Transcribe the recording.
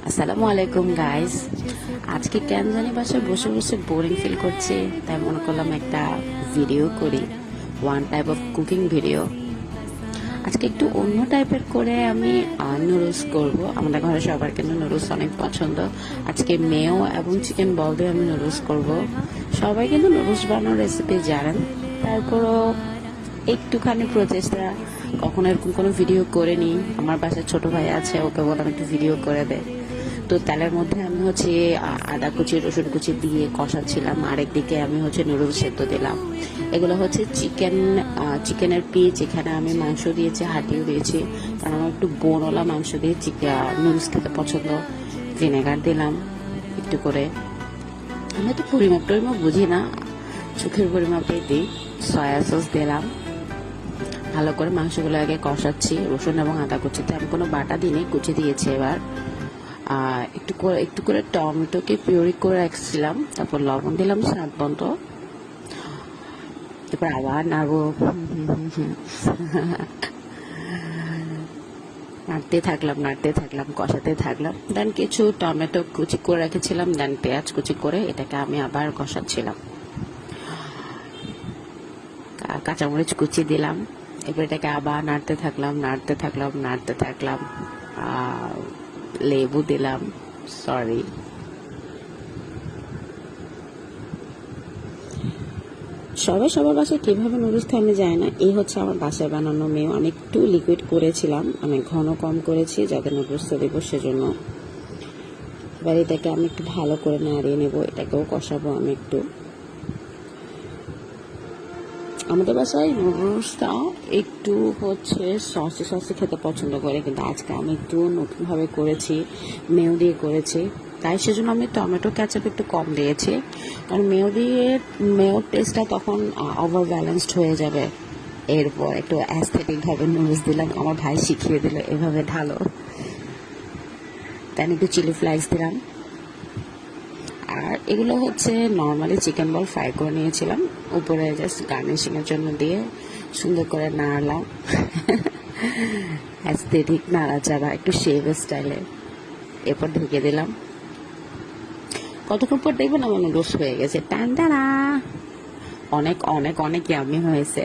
আসসালামু আলাইকুম গাইস। আজকে কেন জানি বাসায় বসে বসে বোরিং ফিল করছে, তাই মনে করলাম একটা ভিডিও করি, one type of cooking video. আজকে একটু অন্য টাইপের করে আমি নুডলস করব। আমাদের ঘরে সবার কিন্তু নুডলস অনেক পছন্দ। আজকে মেও এবং চিকেন বল দিয়ে আমি নুডলস করব। সবাই কিন্তু নুডলস বানানোর রেসিপি জানেন, তারপরও একটুখানি প্রচেষ্টা। কখনো এরকম কোনো ভিডিও করিনি। আমার বাসায় ছোট ভাই আছে, ওকে বললাম একটু ভিডিও করে দে। তো তেলের মধ্যে আমি আদা কুচি রসুন কুচি দিয়ে কষাচ্ছিলাম, আরেকদিকে আমি নুডলস সেদ্ধ দিলাম। এগুলো চিকেনের পিস। এখানে আমি মাংস দিয়েছি, হাঁটিও দিয়েছি, কারণ আমার একটু বোনওয়ালা মাংস দিয়ে নুডলস খেতে পছন্দ। ভিনেগার দিলাম একটু করে। আমি তো পরিমাপ টরিমাপ বুঝি না, চোখের পরিমাপেই দিই। সয়া সস দিলাম। ভালো করে মাংসগুলো আগে কষাচ্ছি। রসুন এবং আদা কুচিতে আমি কোনো বাটা দিইনি, কুচি দিয়েছি। এবার একটু করে টমেটোকে পিউরি করে রাখছিলাম, তারপর লবণ দিলাম স্বাদ মতো। এরপর আবার নাড়বো, নাড়তে থাকলাম, কষাতে থাকলাম। দেন কিছু টমেটো কুচি করে রেখেছিলাম, দেন পেঁয়াজ কুচি করে এটাকে আমি আবার কষাচ্ছিলাম। কাঁচামরিচ কুচি দিলাম। এরপর এটাকে আবার নাড়তে থাকলাম। লেবু দিলাম, সরি। সবার বাসায় কিভাবে নুডলস খায় আমি জানি না। এই হচ্ছে আমার বাসায় বানানো মেয়ে। আমি একটু লিকুইড করেছিলাম, আমি ঘন কম করেছি যাতে নুডলসটা দেবো সেজন্য। এবার এটাকে আমি একটু ভালো করে নাড়িয়ে নেবো, এটাকেও কষাবো আমি একটু। আমাদের বাসায় নুডলসটা একটু সসে খেতে পছন্দ করে, কিন্তু আজকে আমি একটু নতুনভাবে করেছি, মেও দিয়ে করেছি। তাই সেজন্য আমি টমেটো ক্যাচাপ একটু কম দিয়েছি, কারণ মেয়োর টেস্টটা তখন ওভার ব্যালেন্সড হয়ে যাবে। এরপর একটু অ্যাস্থেটিকভাবে নুডলস দিলাম, আমার ভাই শিখিয়ে দিল এভাবে ঢালো। তাই একটু চিলি ফ্লেক্স দিলাম। আর এগুলো নর্মালি চিকেন বল ফ্রাই করে নিয়েছিলাম, উপরে জাস্ট গার্নিশিং এর জন্য দিয়ে সুন্দর করে নাড়লাম। অ্যাস্থেটিক নাড়াচাড়া, একটু শেভ স্টাইলে। এরপর ঢেকে দিলাম। কতক্ষণ পর দেখবেন আমার নুডলস হয়ে গেছে। টান টানা, অনেক অনেক অনেক ইয়ামি হয়েছে।